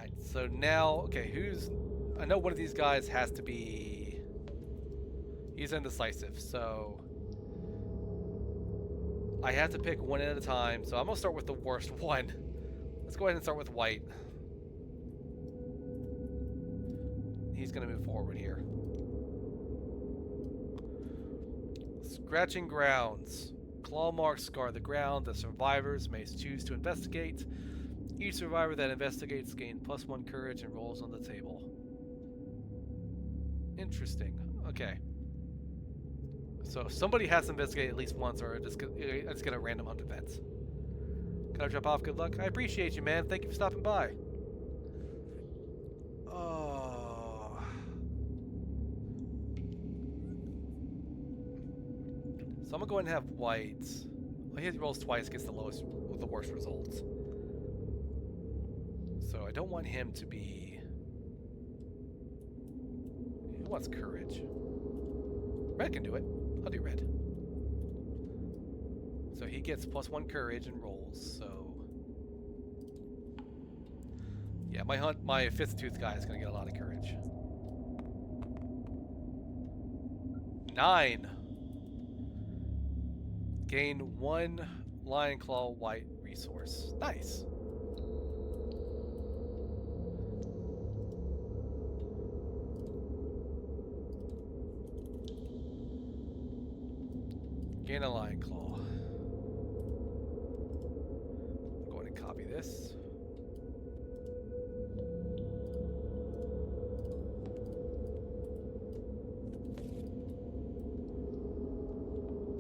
Alright, so now, okay, who's... I know one of these guys has to be... He's indecisive, so... I have to pick one at a time, so I'm going to start with the worst one. Let's go ahead and start with white. He's going to move forward here. Scratching grounds. Claw marks scar the ground. The survivors may choose to investigate. Each survivor that investigates gains +1 courage and rolls on the table. Interesting. Okay. So somebody has to investigate at least once, or just get a random hunt event. Can I drop off? Good luck. I appreciate you, man. Thank you for stopping by. Oh. So I'm gonna go ahead and have white. Well, he rolls twice, gets the worst results. So I don't want him to be... Who wants courage? Red can do it. I'll do red. So he gets +1 courage and rolls, so... Yeah, my fifth tooth guy is gonna get a lot of courage. 9! Gain 1 Lion Claw white resource. Nice! Gain a Lion Claw. I'm going to copy this.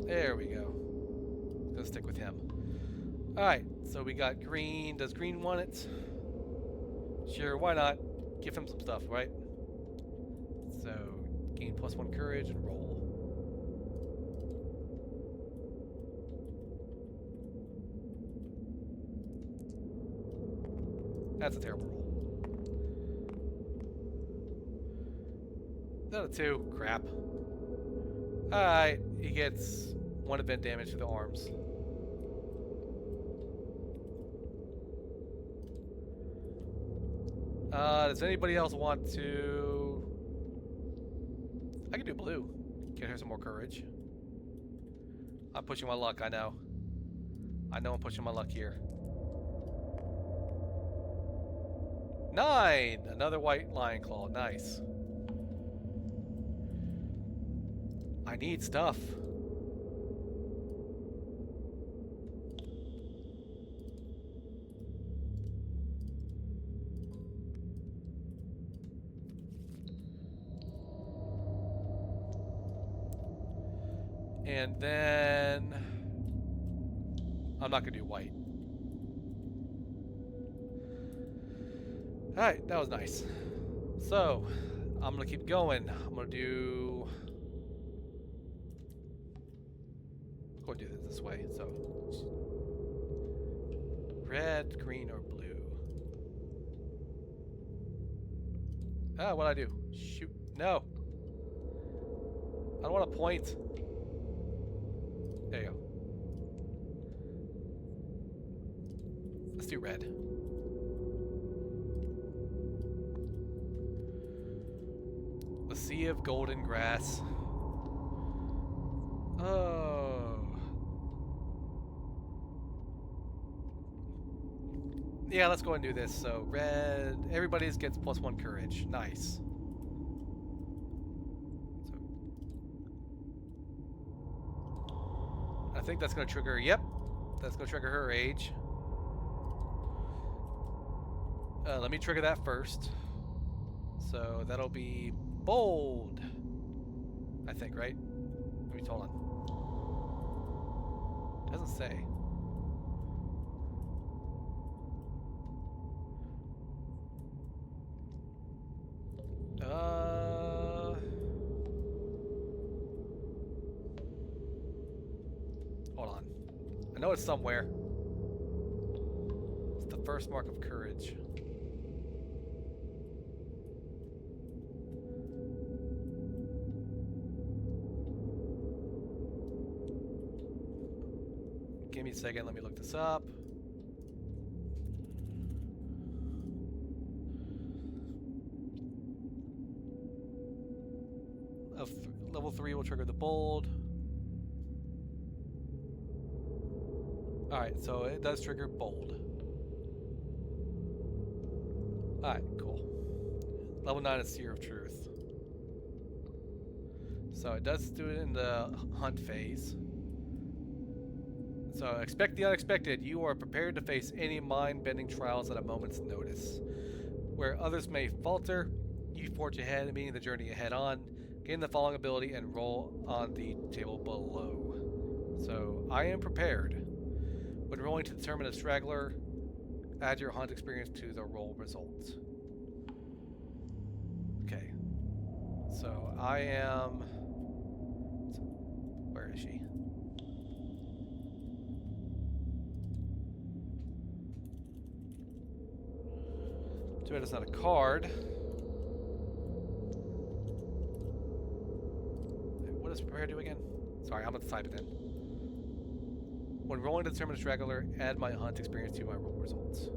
There we go. Gonna stick with him. Alright, so we got green. Does green want it? Sure, why not? Give him some stuff, right? So, gain +1 courage and roll. That's a terrible roll. Not a 2. Crap. Alright, he gets 1 event damage to the arms. Does anybody else want to... I can do blue. Get her some more courage. I'm pushing my luck, I know. I know I'm pushing my luck here. 9! Another white Lion Claw. Nice. I need stuff. And then... I'm not going to do white. Alright, that was nice. So, I'm going to keep going. I'm going to do... Go do this way. So, red, green, or blue. Ah, what'd I do? Shoot. No. I don't want to point. There you go. Let's do red. The Sea of Golden Grass. Oh. Yeah, let's go and do this. So, red. Everybody gets +1 courage. Nice. So, I think that's going to trigger... Yep. That's going to trigger her rage. Let me trigger that first. So, that'll be bold. I think, right? Let me hold on. It doesn't say. Hold on. I know it's somewhere. It's the first mark of courage. Give me a second, let me look this up. level 3 will trigger the bold. Alright, so it does trigger bold. Alright, cool. Level 9 is Seer of Truth. So it does do it in the hunt phase. So expect the unexpected. You are prepared to face any mind-bending trials at a moment's notice. Where others may falter, you forge ahead, meeting the journey head on. Gain the following ability and roll on the table below. So I am prepared. When rolling to determine a straggler, add your hunt experience to the roll results. Okay. So I am... Where is she? Too bad it's not a card. What does prepare do again? Sorry, I'm going to type it in. When rolling to determine a straggler, add my hunt experience to my roll results.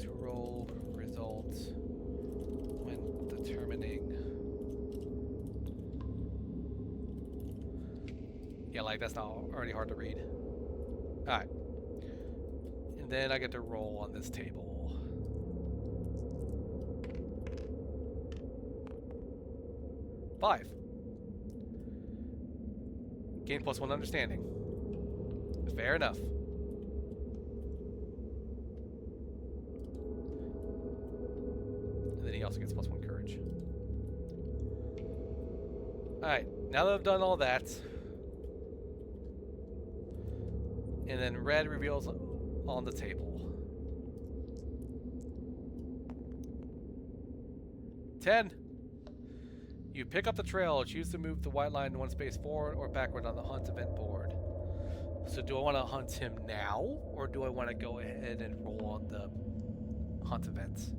To roll results when determining. Yeah, like that's not already hard to read. Alright. And then I get to roll on this table. Five. Gain +1 understanding. Fair enough. And then he also gets +1 courage. Alright, now that I've done all that, and then red reveals on the table. 10. You pick up the trail, choose to move the white line 1 space forward or backward on the hunt event board. So do I want to hunt him now, or do I want to go ahead and roll on the hunt events?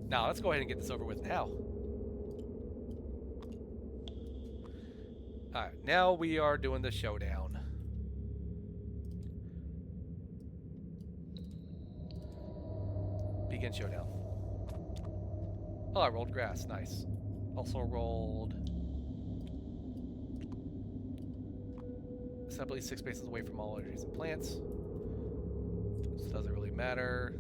Now, let's go ahead and get this over with now. Alright, now we are doing the showdown. Begin showdown. Oh, I rolled grass. Nice. Also rolled assembly 6 spaces away from all adjacent plants. This doesn't really matter.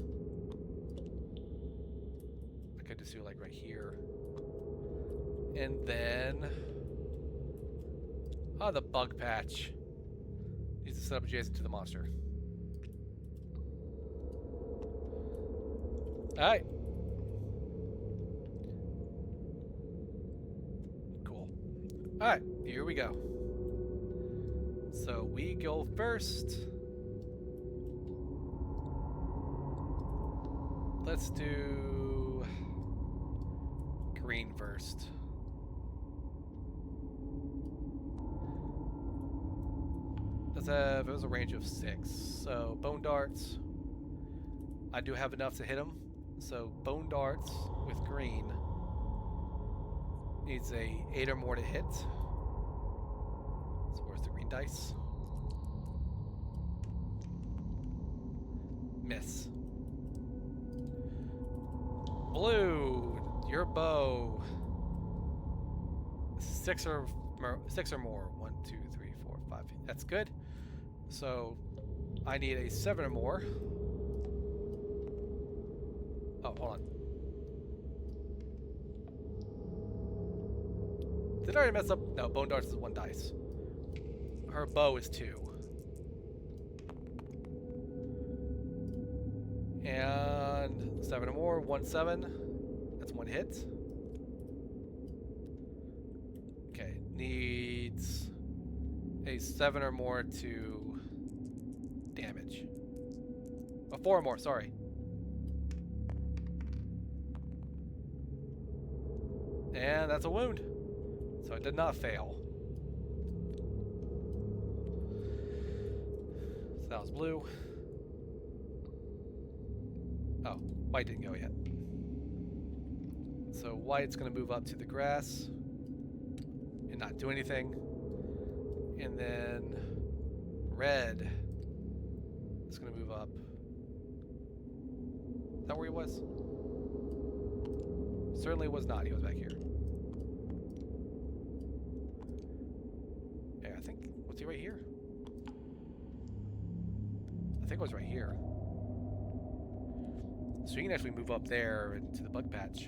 I could just do like right here. And then the bug patch needs to set up adjacent to the monster. Alright. Alright, here we go. So we go first. Let's do green first. It was a range of 6. So bone darts. I do have enough to hit him. So bone darts with green. Needs a 8 or more to hit. So where's the green dice? Miss. Blue, your bow. 6 or more. 1, 2, 3, 4, 5. That's good. So I need a 7 or more. Oh, hold on. Did I already mess up? No, bone darts is 1 dice. Her bow is 2. And 7 or more, 1, 7. That's 1 hit. Okay, needs a 7 or more to damage. Oh, 4 or more, sorry. And that's a wound. So it did not fail. So that was blue. Oh, white didn't go yet. So white's going to move up to the grass and not do anything. And then red is going to move up Is that where he was? Certainly was not. He was back here. Yeah, I think... Was he right here? I think it was right here. So you can actually move up there into the bug patch.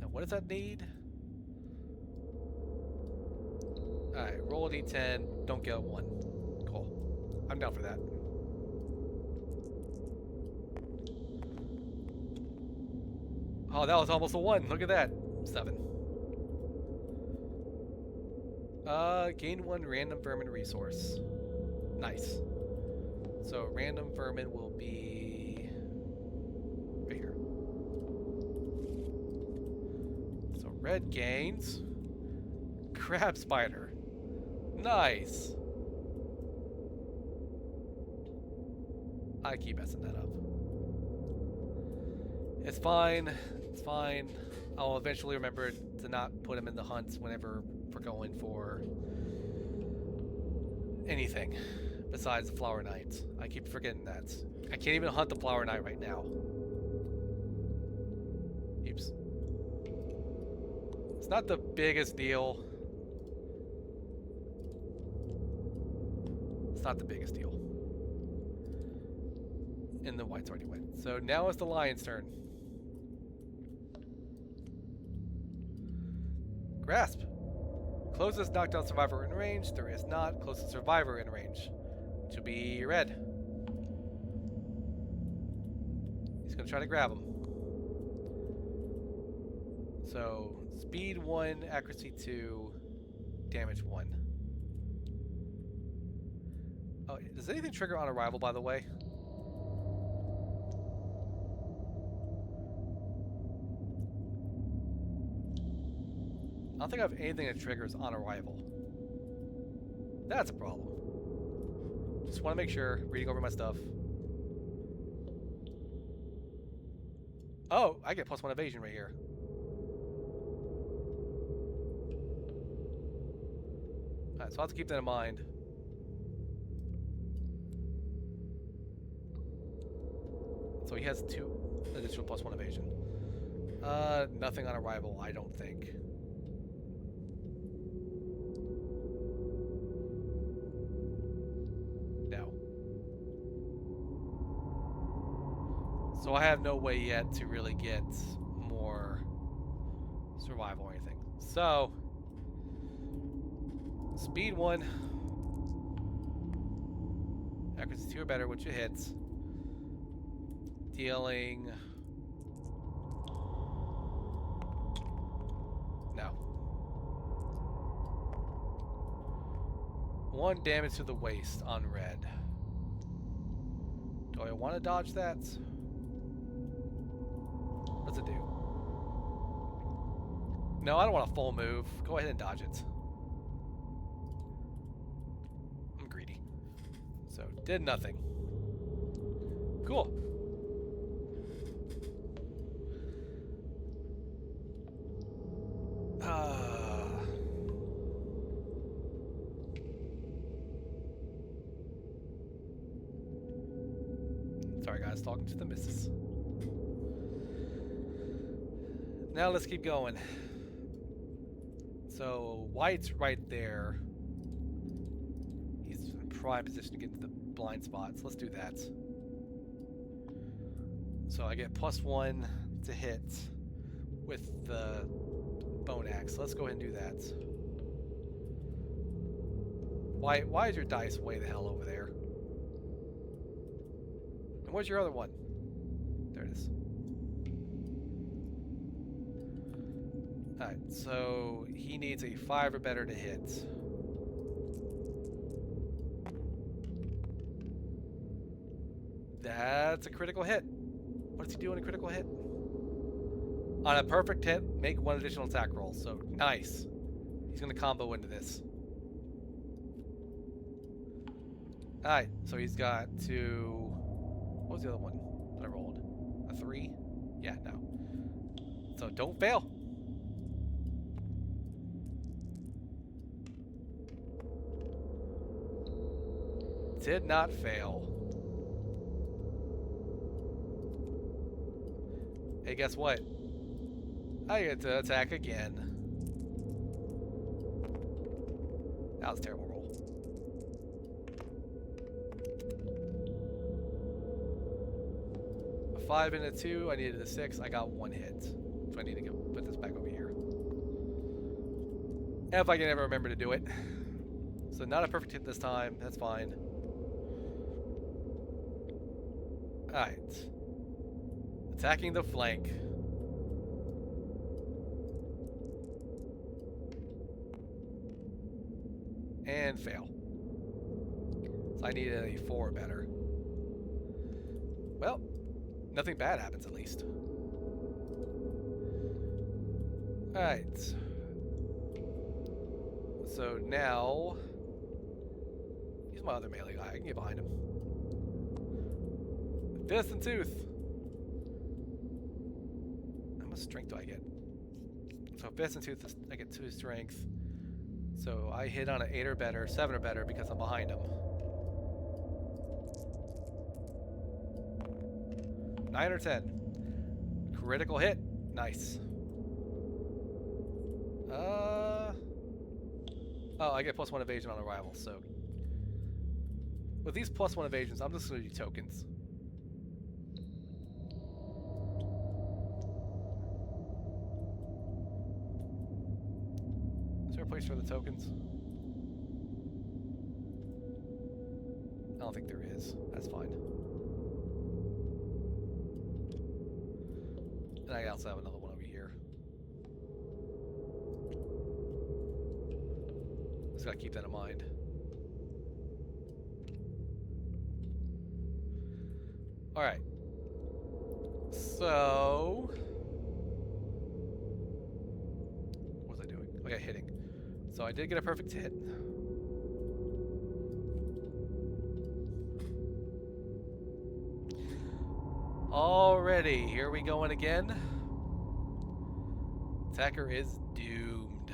Now, what does that need? Alright, roll a d10. Don't get a 1. Cool. I'm down for that. Oh, that was almost a 1. Look at that. 7. Gain 1 random vermin resource. Nice. So random vermin will be right here. So red gains crab spider. Nice. I keep messing that up. It's fine. It's fine. I'll eventually remember to not put him in the hunts whenever we're going for anything besides the Flower Knight. I keep forgetting that. I can't even hunt the Flower Knight right now. Oops. It's not the biggest deal. It's not the biggest deal. And the white's already went. So now it's the lion's turn. Grasp. Closest knockdown survivor in range. There is not. Closest survivor in range. To be red. He's going to try to grab him. So, speed 1, accuracy 2, damage 1. Oh, does anything trigger on arrival, by the way? I don't think I have anything that triggers on arrival. That's a problem. Just want to make sure, reading over my stuff. Oh, I get +1 evasion right here. Alright, so I'll have to keep that in mind. So he has 2 additional +1 evasion. Nothing on arrival, I don't think. No. So I have no way yet to really get more survival or anything. So, speed 1, accuracy 2 or better, which it hits. Dealing... No. 1 damage to the waist on red. Do I want to dodge that? What's it do? No, I don't want a full move. Go ahead and dodge it. I'm greedy. So, did nothing. Cool. Sorry guys, talking to the missus. Now let's keep going. So white's right there. He's in prime position to get into the blind spot, so let's do that. So I get +1 to hit with the bone axe. Let's go ahead and do that. Why is your dice way the hell over there? And where's your other one? There it is. Alright, so he needs a 5 or better to hit. That's a critical hit. What does he do on a critical hit? On a perfect hit, make 1 additional attack roll. So, nice. He's going to combo into this. Alright, so he's got to... What was the other one that I rolled? A 3? Yeah, no. So, don't fail. Did not fail. Hey, guess what? I get to attack again. That was a terrible roll. A 5 and a 2. I needed a 6. I got 1 hit. So I need to put this back over here. If I can ever remember to do it. So not a perfect hit this time. That's fine. Alright. Attacking the flank. And fail. So I needed a 4 better. Well, nothing bad happens at least. Alright. So now... He's my other melee guy. I can get behind him. Fist and Tooth. How much strength do I get? So Fist and Tooth, I get 2 strength. So I hit on an 8 or better, 7 or better because I'm behind him. 9 or 10. Critical hit. Nice. Oh, I get +1 evasion on arrival, so... With these +1 evasions, I'm just going to do tokens. Is there a place for the tokens? I don't think there is. That's fine. And I also have another one over here. Just gotta keep that in mind. Alright. So... What was I doing? Oh yeah, hitting. So I did get a perfect hit. Alrighty, here we going again. Attacker is doomed.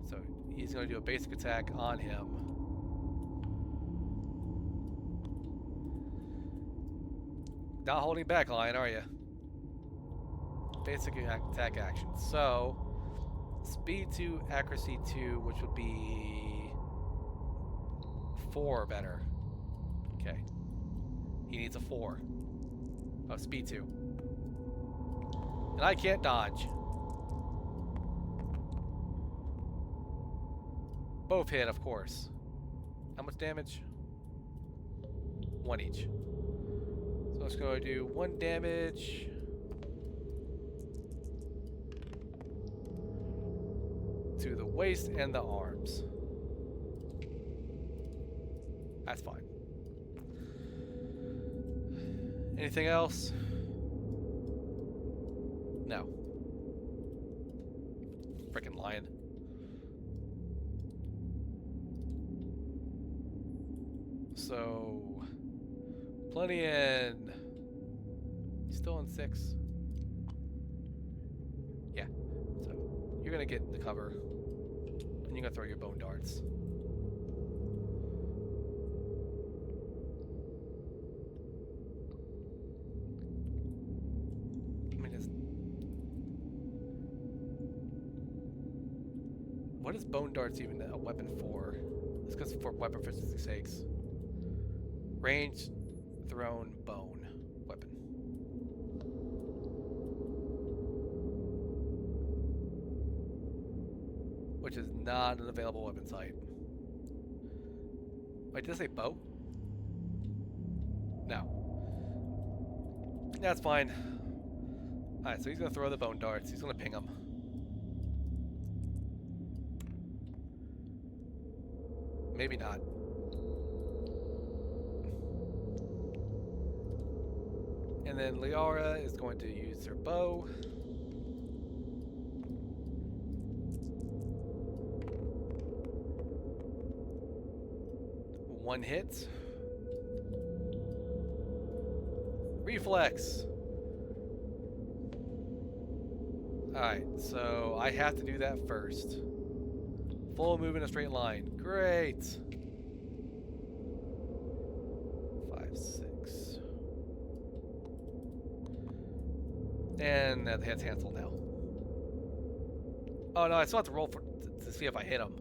So he's going to do a basic attack on him. Not holding back, Lion, are you? Basic attack action. So, speed 2, accuracy 2, which would be 4 or better. Okay. He needs a 4. Oh, speed 2. And I can't dodge. Both hit, of course. How much damage? 1 each. So it's going to do 1 damage. To the waist and the arms. That's fine. Anything else? No. Frickin' lion. So... Plenty in... Still in 6? Yeah. So, you're gonna get the cover. And you're gonna throw your bone darts. What is bone darts even a weapon for? This goes for weapon for sakes. Range, thrown, bone, weapon. Which is not an available weapon type. Wait, did I say bow? No. That's fine. Alright, so he's gonna throw the bone darts. He's gonna ping them. Maybe not. And then Liara is going to use her bow. One hit. Reflex. Alright, so I have to do that first. Full move in a straight line. Great. 5, 6. And the hit's canceled now. Oh no, I still have to roll to see if I hit him.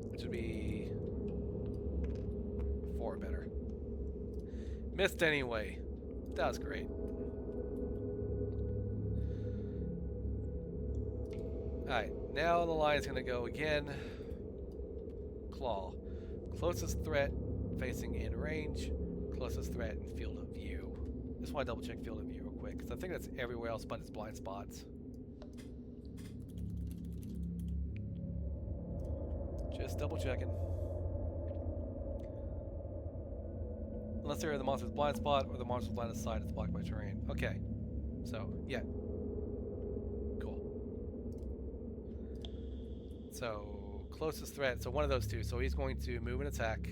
Which would be 4 better. Missed anyway. That was great. Alright, now the line's gonna go again. Claw. Closest threat facing in range. Closest threat in field of view. Just want to double check field of view real quick, because I think that's everywhere else but its blind spots. Just double checking. Unless they're in the monster's blind spot or the monster's line of sight is blocked by terrain. Okay. So, yeah. Cool. So, closest threat. So, one of those two. So, he's going to move and attack.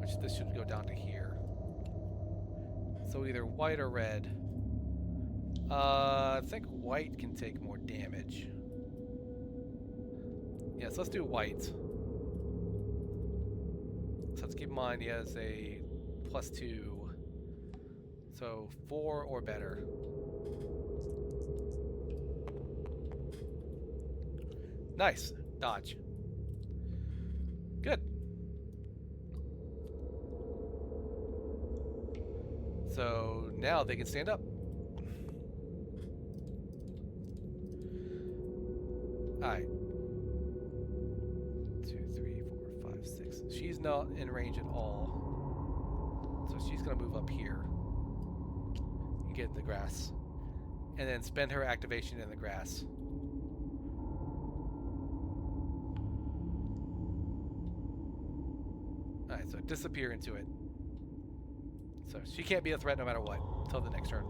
Which this should go down to here. So, either white or red. I think white can take more damage. Yes, let's do white. So let's keep in mind he has a +2. So 4 or better. Nice. Dodge. Good. So now they can stand up. Alright. 2, 3, 4, 5, 6. She's not in range at all. So she's going to move up here. And get in the grass. And then spend her activation in the grass. Alright, so disappear into it. So she can't be a threat no matter what. Until the next turn.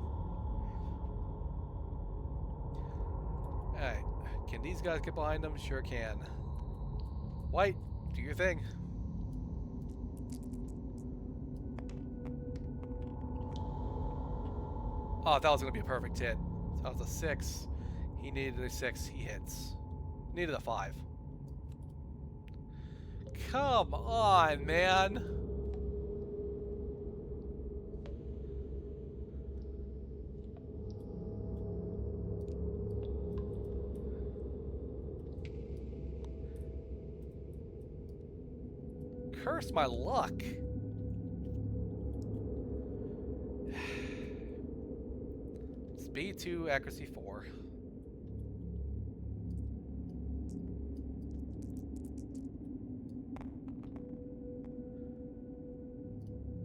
Alright. Can these guys get behind them? Sure can. White, do your thing. Oh, that was going to be a perfect hit. So that was a 6. He needed a 6. He hits. Needed a 5. Come on, man. Curse my luck. Speed 2, accuracy 4.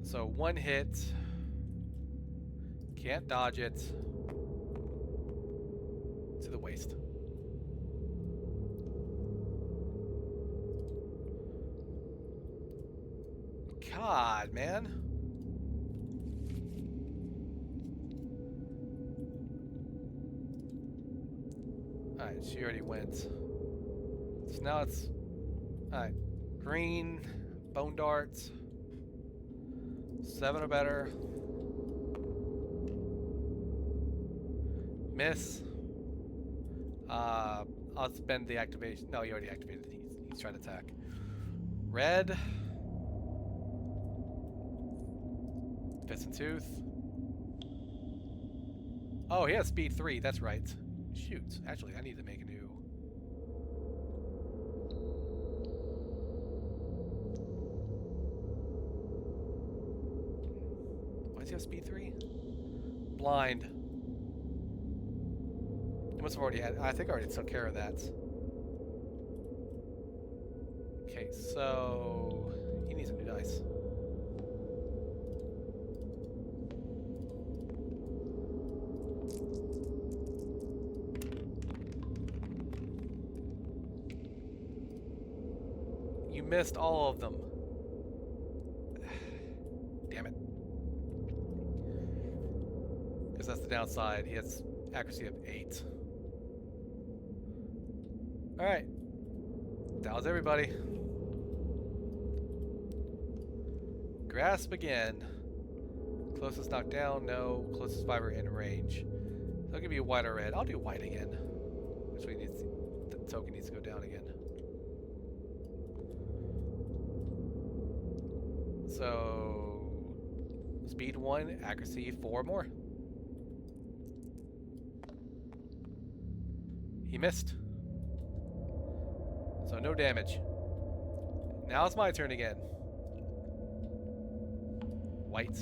So 1 hit. Can't dodge it. To the waist. God, man. Alright, she already went. So now it's... Alright. Green, bone darts. 7 or better. Miss. I'll spend the activation. No, he already activated. He's trying to attack. Red. Fist and Tooth. Oh, he has speed 3. That's right. Shoot. Actually, I need to make a new. Why does he have speed 3? Blind. He must have already had. I think I already took care of that. Okay, so he needs a new dice. You missed all of them. Damn it. Because that's the downside. He has accuracy of 8. Alright. That was everybody. Grasp again. Closest knockdown, no. Closest survivor in range. I'll give you white or red. I'll do white again. Which we need the token needs to go down again. So speed 1, accuracy 4 more. He missed. So no damage. Now it's my turn again. White.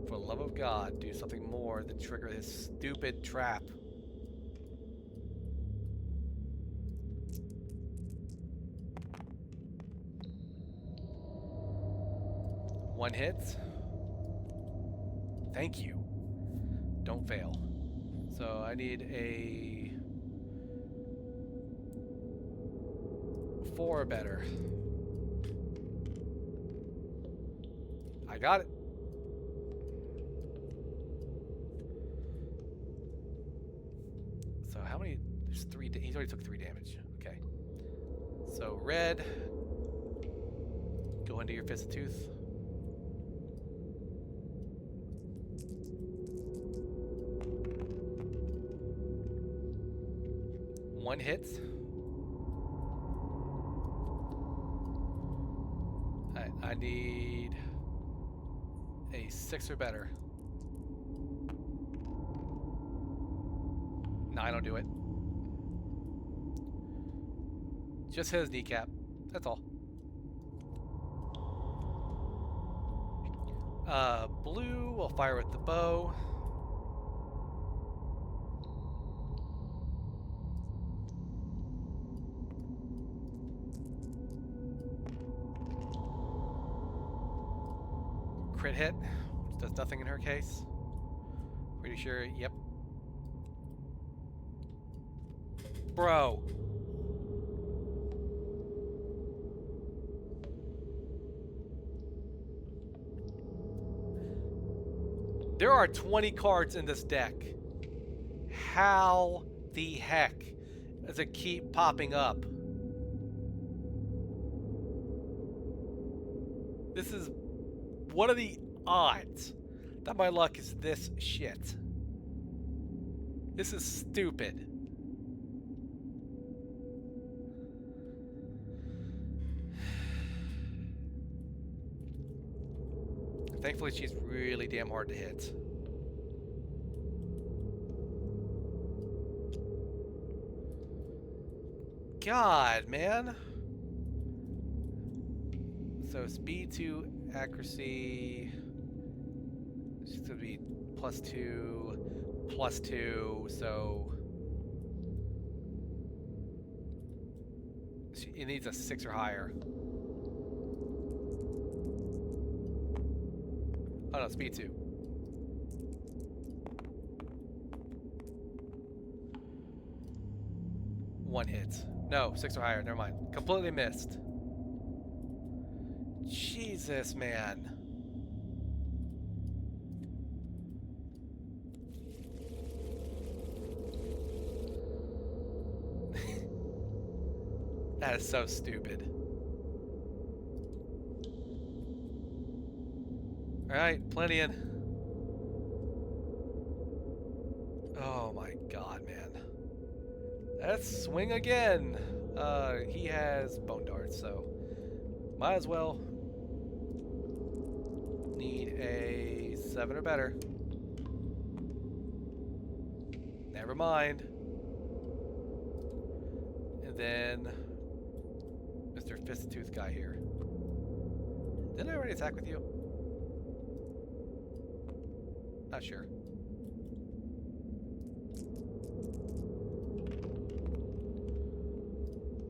For the love of God, do something more than trigger this stupid trap. One hit. Thank you. Don't fail. So I need a 4 or better. I got it. So how many? There's 3. He's already took 3 damage. Okay. So red. Go into your Fist of Tooth. One hit. I need a 6 or better. 9 will do it. Just hit his kneecap. That's all. Blue will fire with the bow. Crit hit, which does nothing in her case. Pretty sure, yep. Bro. There are 20 cards in this deck. How the heck does it keep popping up? This is... What are the odds that my luck is this shit? This is stupid. Thankfully, she's really damn hard to hit. God, man. So speed 2, accuracy. It's gonna be +2, +2. So it needs a 6 or higher. Oh no, speed 2. One hit. No, 6 or higher. Never mind. Completely missed. Jesus, man. That is so stupid. Alright, Plinian. Oh my god, man. Let's swing again. He has Bone Darts, so might as well. Need a 7 or better. Never mind. And then Mr. Fist Tooth guy here. Didn't I already attack with you? Not sure.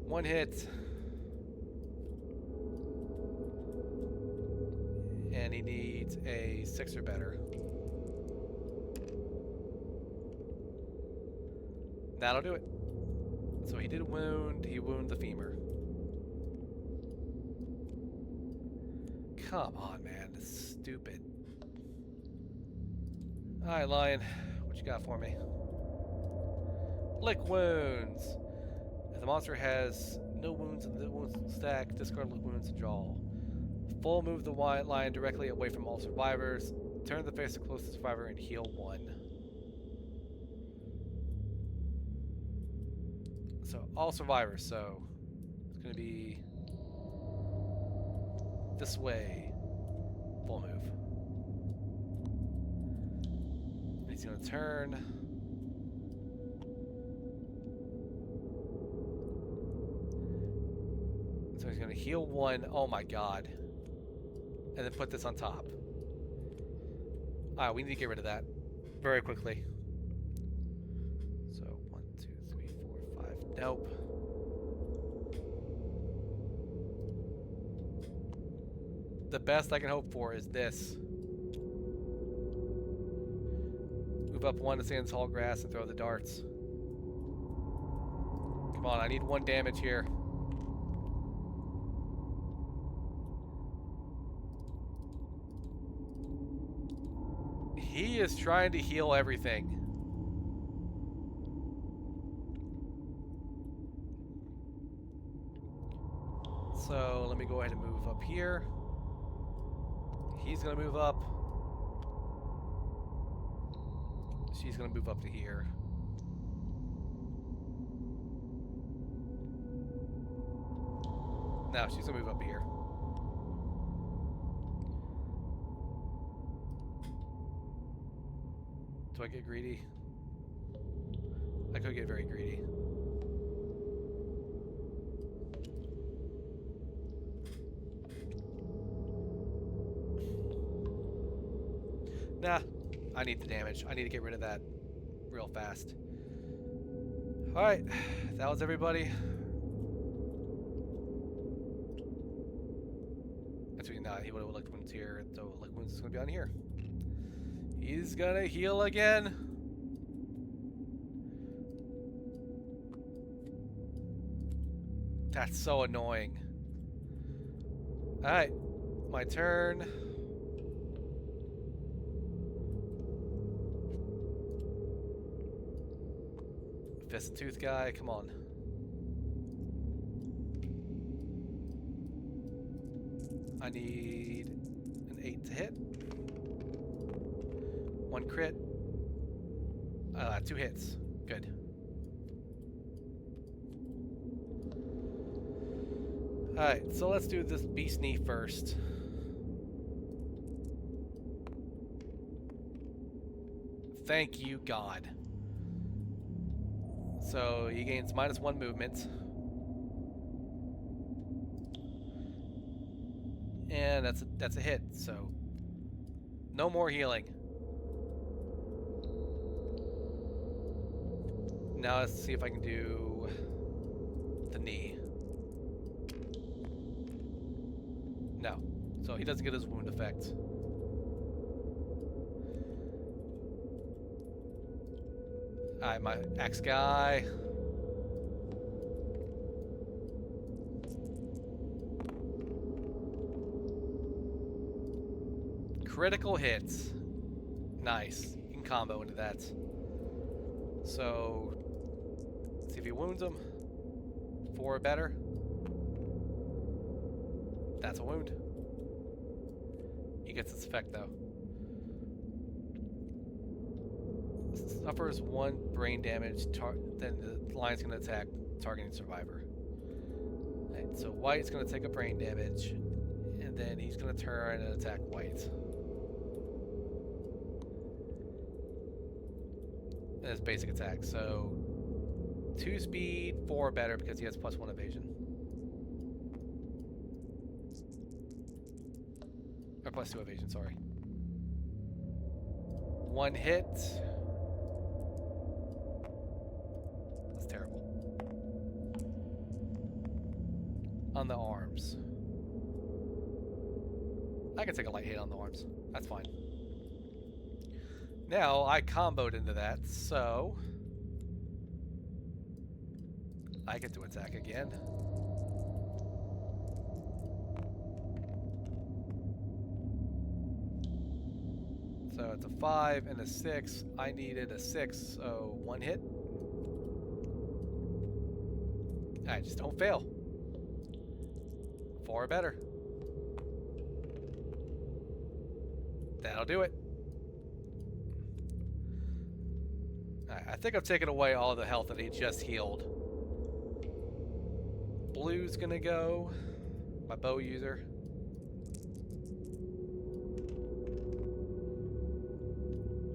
One hit. And he needs a 6 or better. That'll do it. So he did wound. He wounded the femur. Come on, man. This is stupid. Alright, Lion. What you got for me? Lick wounds. If the monster has no wounds in the wounds stack, discard lick wounds and draw. Full move the lion directly away from all survivors. Turn the face of the closest survivor and heal 1. So all survivors. So it's gonna be This way. Full move. He's gonna turn. So he's gonna heal one. Oh my god. And then put this on top. Alright, we need to get rid of that very quickly. So 1, 2, 3, 4, 5. Nope. The best I can hope for is this. Move up 1 to stay in the tall grass and throw the darts. Come on, I need 1 damage here. He is trying to heal everything. So let me go ahead and move up here. He's gonna move up. She's gonna move up to here. Now she's gonna move up here. Do I get greedy? I could get very greedy. Nah, I need the damage. I need to get rid of that real fast. Alright, that was everybody. Actually, nah, he would have licked wounds here, so lick wounds is going to be on here. He's going to heal again. That's so annoying. Alright, my turn. Fist and Tooth guy, come on. I need an 8 to hit. 1 crit. 2 hits. Good. Alright, so let's do this beast knee first. Thank you, God. So he gains -1 movement. And that's a hit, so no more healing. Now let's see if I can do the knee. No. So he doesn't get his wound effect. Alright, my axe guy. Critical hits. Nice. You can combo into that. So, see if he wounds him. 4 or better. That's a wound. He gets its effect though. Suffers 1 brain damage, then the lion's going to attack targeting survivor. Right, so white's going to take a brain damage, and then he's going to turn and attack white. And his basic attack, so 2 speed, 4 better because he has +1 evasion. Or +2 evasion, sorry. 1 hit. That's terrible. On the arms. I can take a light hit on the arms. That's fine. Now, I comboed into that, so I get to attack again. So it's a 5 and a 6. I needed a 6, so 1 hit. I just don't fail. 4 or better. That'll do it. I think I've taken away all the health that he just healed. Blue's gonna go. My bow user.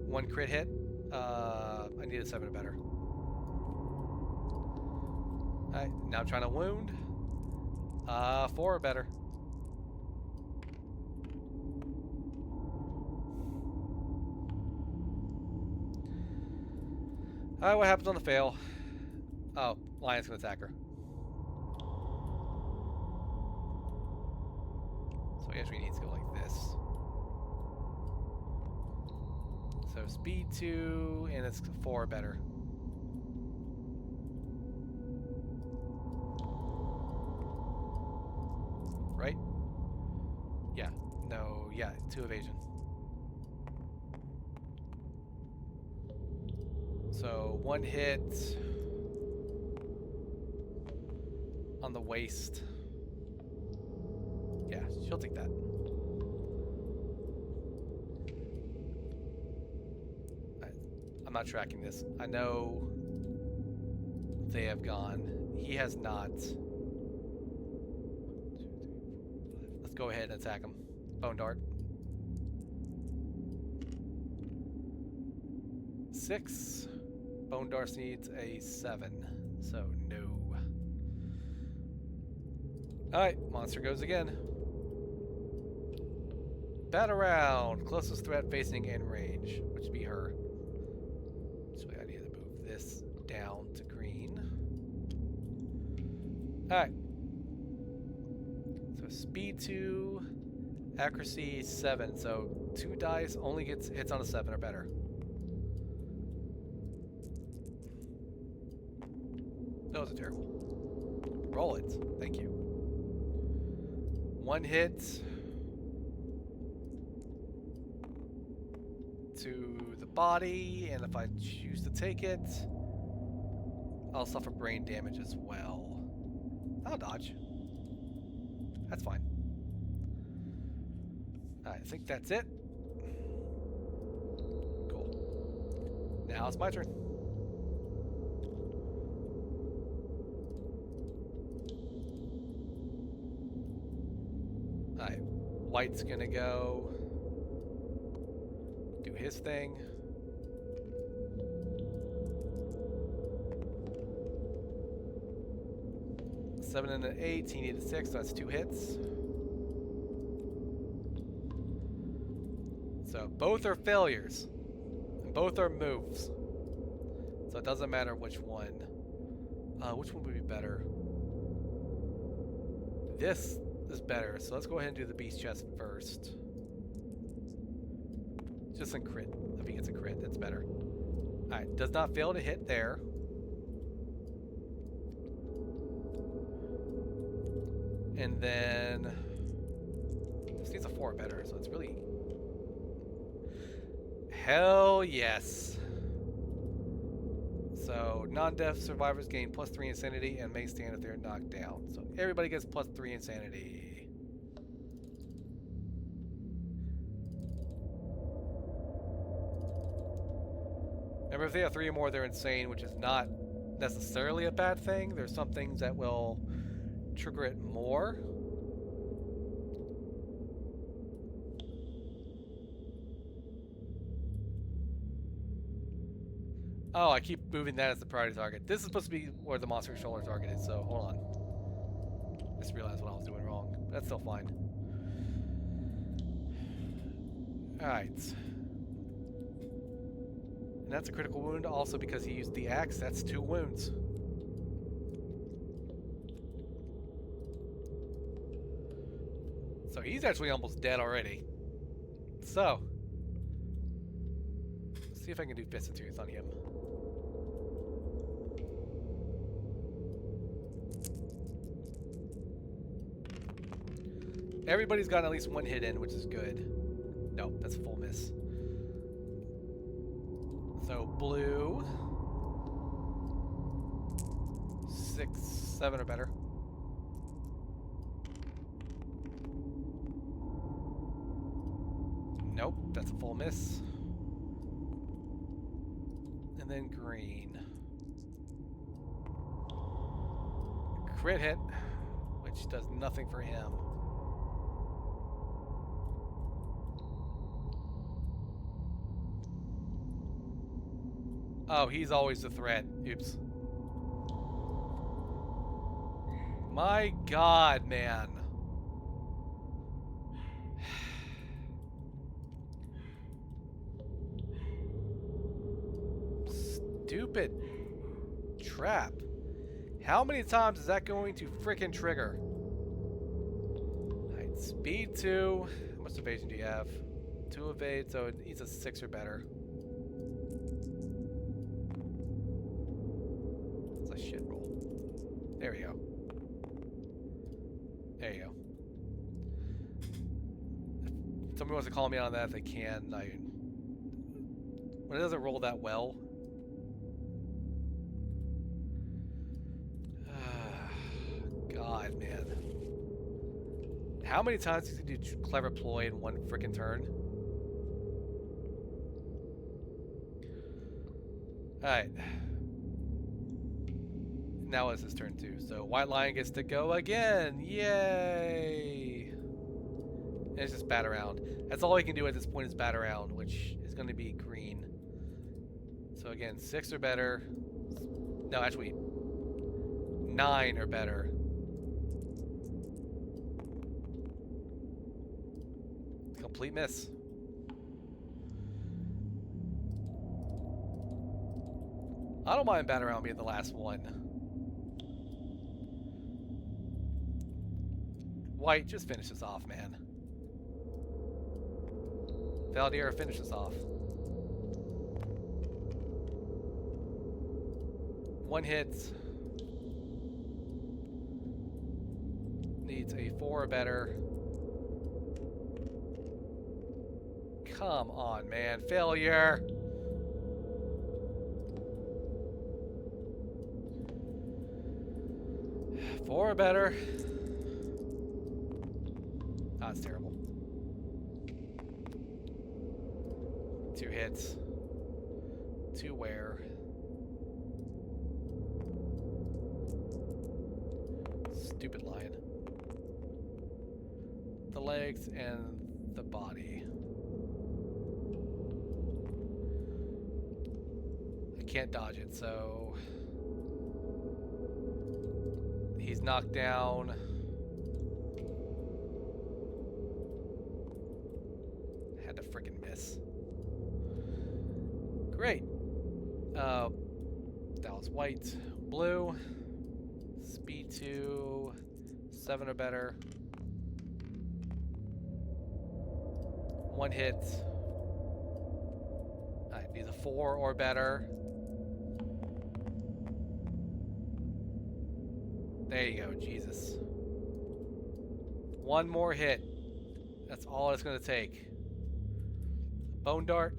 1 crit hit. I need a 7 or better. Alright, now I'm trying to wound. 4 or better. Alright, what happens on the fail? Oh, Lion's gonna attack her. So I guess we need to go like this. So speed 2, and it's 4 or better. Right? Yeah. No, yeah, 2 evasion. So 1 hit on the waist. Yeah, she'll take that. I'm not tracking this. I know they have gone. He has not. Let's go ahead and attack him. Bone Dart. 6. Bone Dart needs a 7. So no. Alright, monster goes again. Battle round. Closest threat facing in range, which would be her. So I need to move this down to green. Alright. So speed 2, accuracy 7. So 2 dice only gets hits on a 7 or better. Those are terrible. Roll it. Thank you. 1 hit to the body, and if I choose to take it, I'll suffer brain damage as well. I'll dodge. That's fine. Alright, I think that's it. Cool. Now it's my turn. Alright, White's gonna go do his thing. Seven and an 8, he needed 6, so that's 2 hits. So both are failures. And both are moves. So it doesn't matter which one. Which one would be better? This is better, so let's go ahead and do the beast chest first. Just a crit. If he gets a crit, that's better. Alright, does not fail to hit there. And then this needs a 4 better, so it's really hell yes. So non-death survivors gain +3 insanity and may stand if they're knocked down. So everybody gets +3 insanity. Remember, if they have 3 or more, they're insane, which is not necessarily a bad thing. There's some things that will trigger it more. Oh, I keep moving that as the priority target. This is supposed to be where the monster controller target is, so hold on. Just realized what I was doing wrong. That's still fine. Alright. And that's a critical wound also because he used the axe. That's 2 wounds. So he's actually almost dead already. So, let's see if I can do Fist of Tooth on him. Everybody's gotten at least 1 hit in, which is good. No, that's a full miss. So blue, 6, 7 or better. Nope, that's a full miss. And then green. Crit hit, which does nothing for him. Oh, he's always the threat. Oops. My God, man. Stupid trap. How many times is that going to frickin' trigger? Alright, speed 2. How much evasion do you have? 2 evade, so it needs a 6 or better. That's a shit roll. There we go. There you go. If somebody wants to call me on that, if they can. When it doesn't roll that well. God, man. How many times do you do clever ploy in one frickin' turn? Alright. Now it's his turn too. So White Lion gets to go again. Yay! And it's just bat around. That's all he can do at this point is bat around, which is going to be green. So again, 6 or better. No, actually, 9 or better. Complete miss. I don't mind bat around being the last one. White, just finish this off, man. Valdir, finish this off. 1 hit. Needs a 4 or better. Come on, man. Failure. Four or better. That's terrible. 2 hits. 2 wear. Stupid lion. The legs and the body. I can't dodge it, so he's knocked down. Had to frickin' miss. Great. That was white. Blue. Speed 2. 7 or better. 1 hit. Alright, needs a 4 or better. There you go, Jesus. 1 more hit. That's all it's going to take. Bone dart.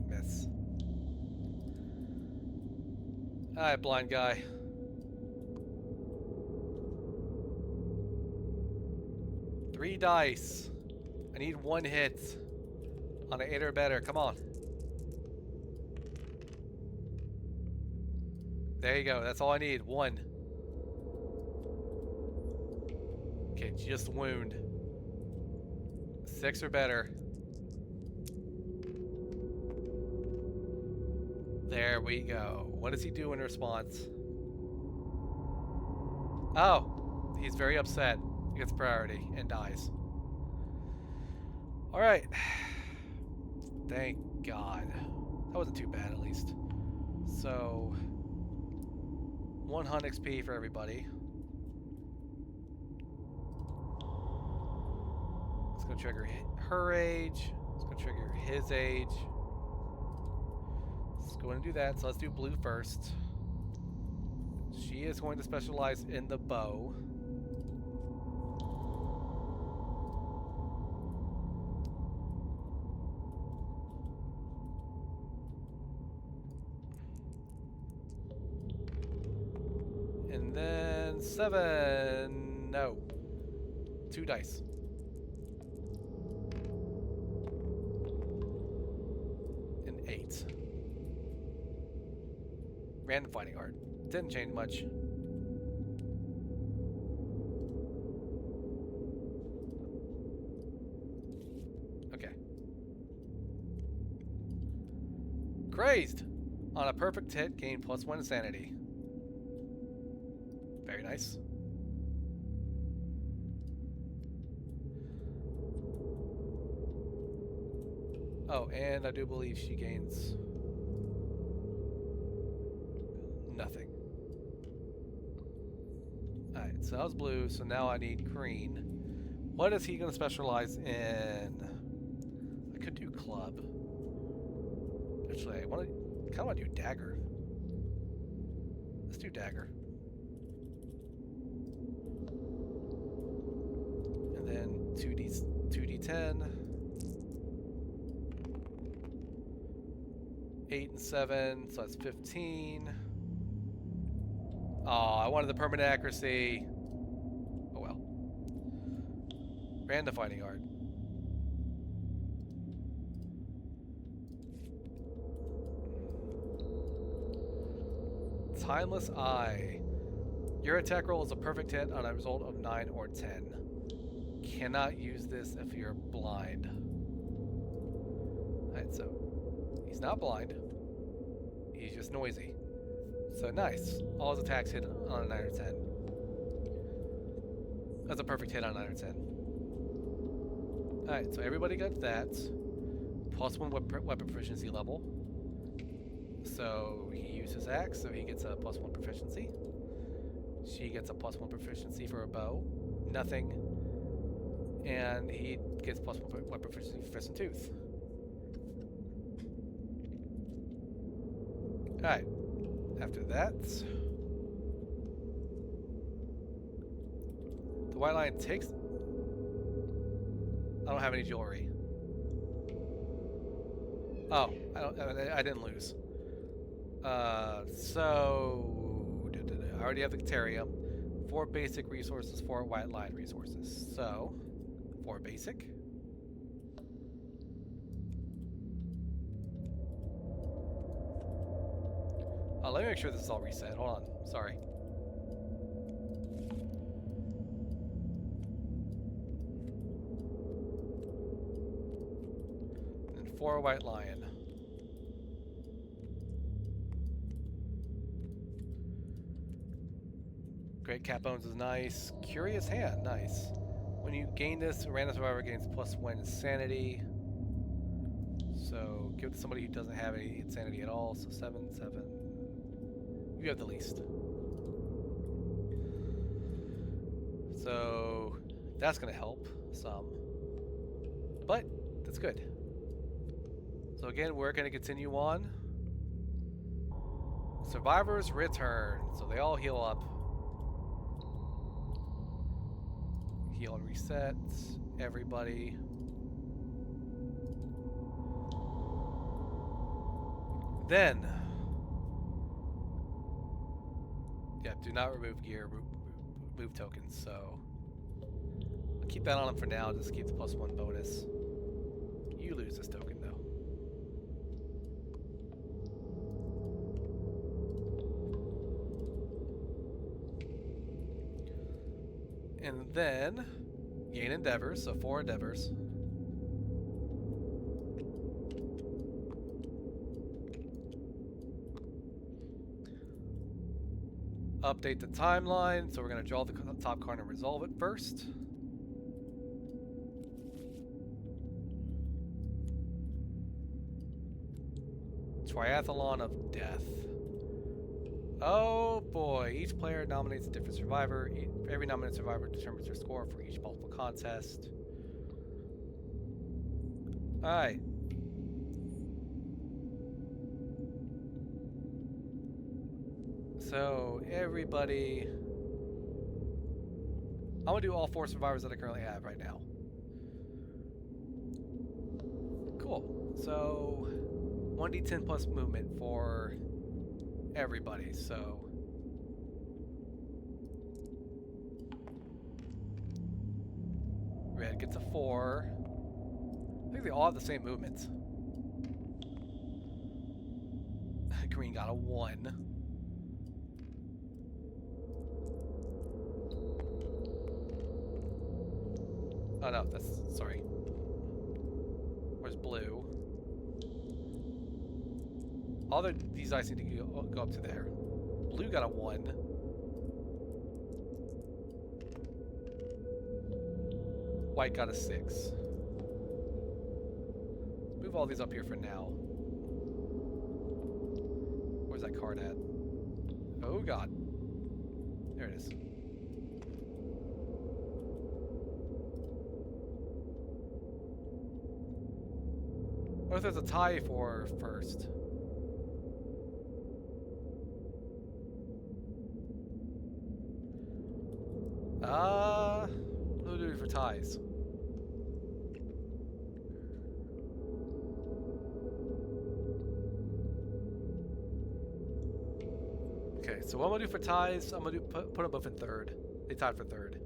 Miss. Alright, blind guy. Three dice. I need 1 hit. On an 8 or better. Come on. There you go. That's all I need. 1. Okay, just wound. 6 or better. There we go. What does he do in response? Oh, he's very upset. He gets priority and dies. Alright. Thank God. That wasn't too bad, at least. So, 100 XP for everybody. It's going to trigger her age. It's going to trigger his age. Let's go and do that. So let's do blue first. She is going to specialize in the bow. And then 7. No. 2 dice. And 8. Random fighting art. Didn't change much. Praised! On a perfect hit, gain +1 insanity. Very nice. Oh, and I do believe she gains nothing. Alright, so that was blue, so now I need green. What is he going to specialize in? I could do club. Actually, I kind of want to do dagger. Let's do dagger. And then 2d10. 8 and 7, so that's 15. Oh, I wanted the permanent accuracy. Oh well. Random Fighting Art. Timeless Eye. Your attack roll is a perfect hit on a result of 9 or 10. Cannot use this if you're blind. Alright, so he's not blind. He's just noisy. So nice. All his attacks hit on a 9 or 10. That's a perfect hit on 9 or 10. Alright, so everybody got that. +1 weapon proficiency level. So he used his axe, so he gets a +1 proficiency. She gets a +1 proficiency for a bow. Nothing. And he gets +1 weapon proficiency for fist and tooth. Alright. After that, the White Lion takes... I don't have any jewelry. Oh, I didn't lose. So I already have the Caterium. 4 basic resources, 4 White Lion resources. So 4 basic. Let me make sure this is all reset. Hold on. Sorry. And 4 White Lion. Great Cat Bones is nice. Curious Hand, nice. When you gain this, a random survivor gains +1 insanity. So give it to somebody who doesn't have any insanity at all. So 7, 7. You have the least. So that's going to help some. But that's good. So again, we're going to continue on. Survivors return. So they all heal up. Heal and reset. Everybody. Then... yeah, do not remove gear, remove tokens, so I'll keep that on him for now, just keep the +1 bonus. You lose this token though. And then gain endeavors, so 4 endeavors. Update the timeline, so we're going to draw the top card and resolve it first. Triathlon of Death. Oh boy, each player nominates a different survivor. Every nominated survivor determines their score for each multiple contest. Alright. So, everybody... I'm going to do all 4 survivors that I currently have right now. Cool. So, 1d10 plus movement for everybody, so... Red gets a 4. I think they all have the same movement. Green got a 1. Oh no, that's... sorry. Where's blue? All these dice need to go up to there. Blue got a 1. White got a 6. Move all these up here for now. Where's that card at? Oh god. There it is. What if there's a tie for first? What do we do for ties? Okay, so what I'm gonna do for ties, I'm gonna put them both in third. They tied for third.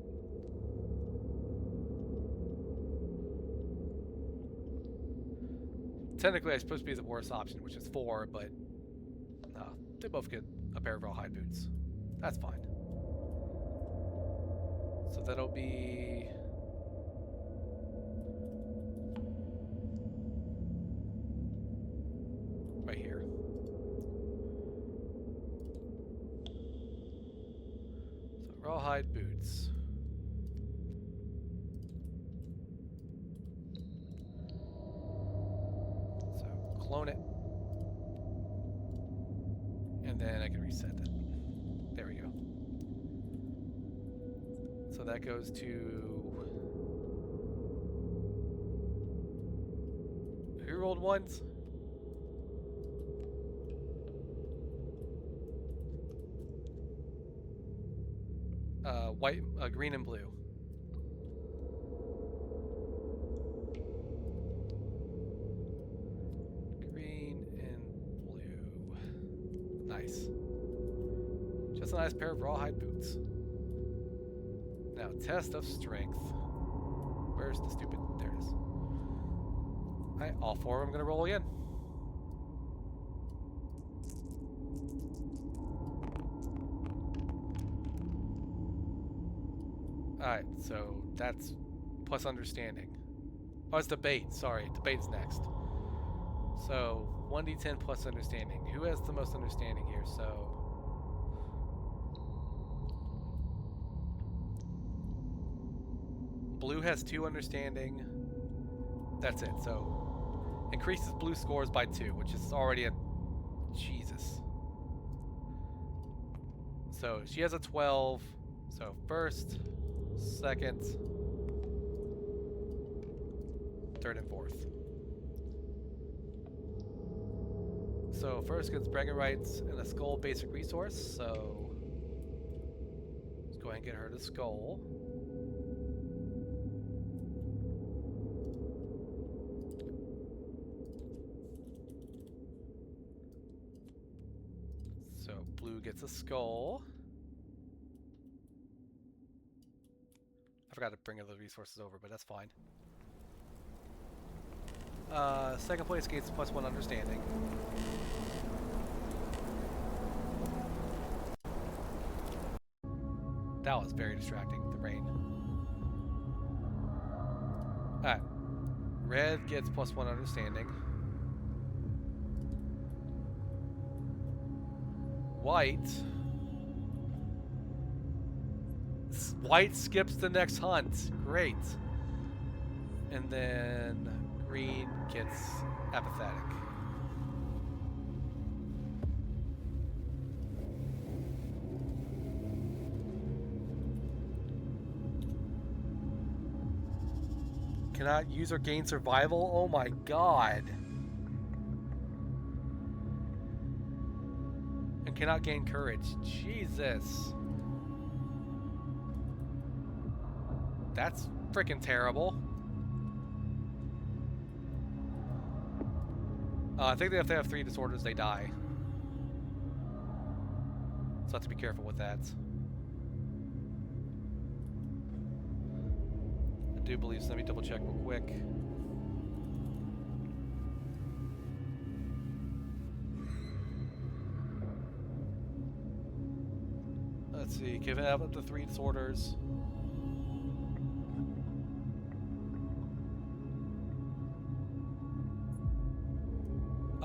Technically, I'm supposed to be the worst option, which is 4, but no, they both get a pair of rawhide boots. That's fine. So that'll be right here. So rawhide boots. So clone it. And then I can reset it. There we go. So that goes to... Who rolled ones? White, green and blue. Green and blue. Nice. Just a nice pair of rawhide boots. Now, test of strength. Where's the stupid... There it is. Alright, all 4 of them gonna roll again. Alright, so that's plus understanding. Oh, it's debate. Sorry, debate's next. So, 1d10 plus understanding. Who has the most understanding here? So... Blue has 2 understanding. That's it. So, increases blue scores by 2, which is already a... Jesus. So, she has a 12. So, first, second, third, and fourth. So, first gets bragging rights and a skull basic resource. So, let's go ahead and get her the skull. So, blue gets a skull. I forgot to bring other resources over, but that's fine. Second place gets +1 understanding. That was very distracting, the rain. Alright. Red gets +1 understanding. White skips the next hunt. Great. And then green gets apathetic. Cannot use or gain survival? Oh my god. And cannot gain courage. Jesus. That's freaking terrible. I think if they have 3 disorders, they die. So I have to be careful with that. I do believe so. Let me double check real quick. Let's see. Giving up to 3 disorders.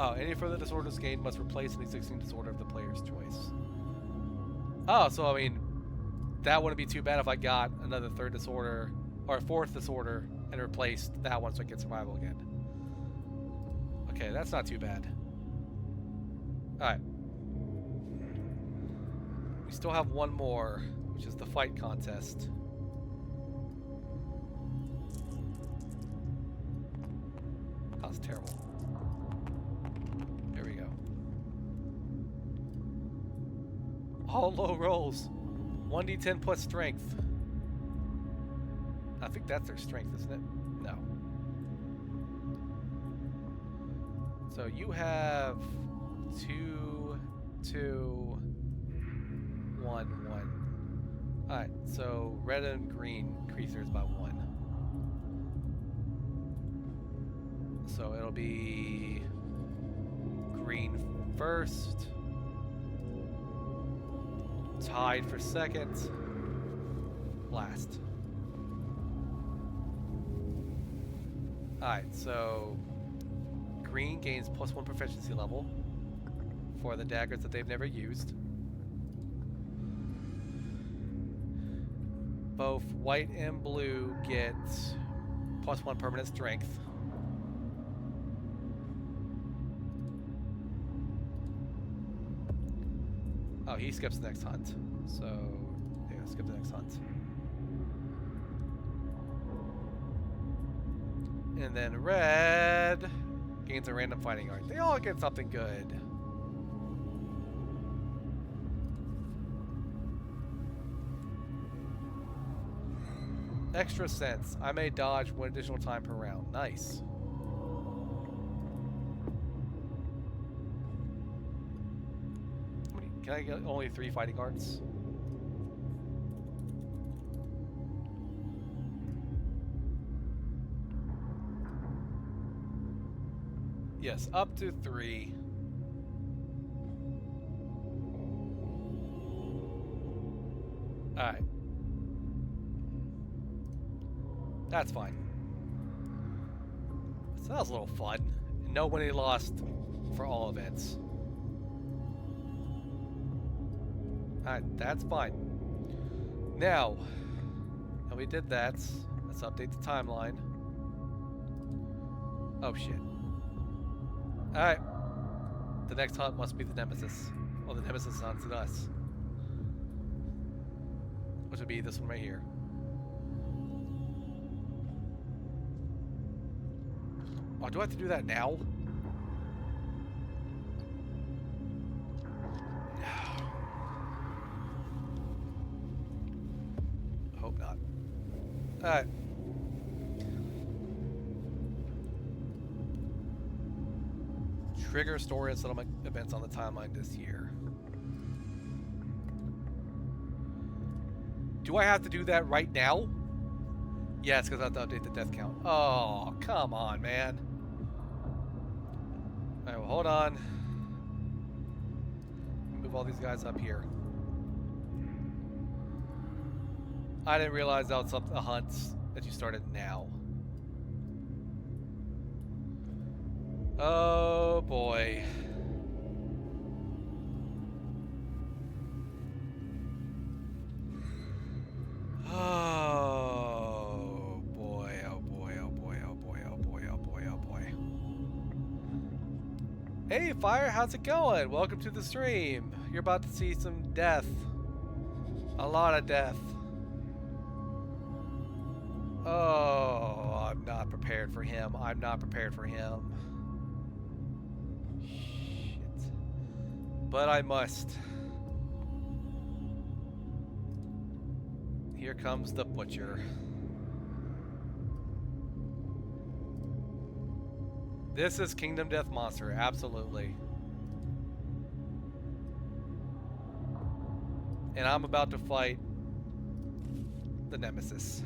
Oh, any further disorders gained must replace an existing disorder of the player's choice. Oh, so I mean, that wouldn't be too bad if I got another third disorder or a fourth disorder and replaced that one so I get survival again. Okay, that's not too bad. Alright. We still have one more, which is the fight contest. That was terrible. There we go. All low rolls. 1d10 plus strength. I think that's their strength, isn't it? No. So you have 2, 2, 1, 1. Alright, so red and green increase theirs by 1. So it'll be green first. Tied for second. Last. Alright, so green gains +1 proficiency level for the daggers that they've never used. Both white and blue get +1 permanent strength. Oh, he skips the next hunt. So, yeah, skip the next hunt. And then red gains a random fighting art. They all get something good. Extra sense. I may dodge 1 additional time per round. Nice. Can I get only 3 fighting arts? Yes, up to 3. Alright. That's fine. So that was a little fun. Nobody lost for all events. Alright, that's fine. Now we did that. Let's update the timeline. Oh shit. Alright. The next hunt must be the Nemesis. Well, the Nemesis hunts at us. Which would be this one right here. Oh, do I have to do that now? Hope not. Alright. Trigger story and settlement events on the timeline this year. Do I have to do that right now? Yes, because I have to update the death count. Oh, come on, man. Alright, well, hold on. Move all these guys up here. I didn't realize that was a hunt that you started now. Oh boy. Oh boy, oh boy, oh boy, oh boy, oh boy, oh boy, oh boy. Hey Fire, how's it going? Welcome to the stream. You're about to see some death. A lot of death. Oh, I'm not prepared for him. I'm not prepared for him. Shit. But I must. Here comes the butcher. This is Kingdom Death Monster, absolutely. And I'm about to fight the Nemesis.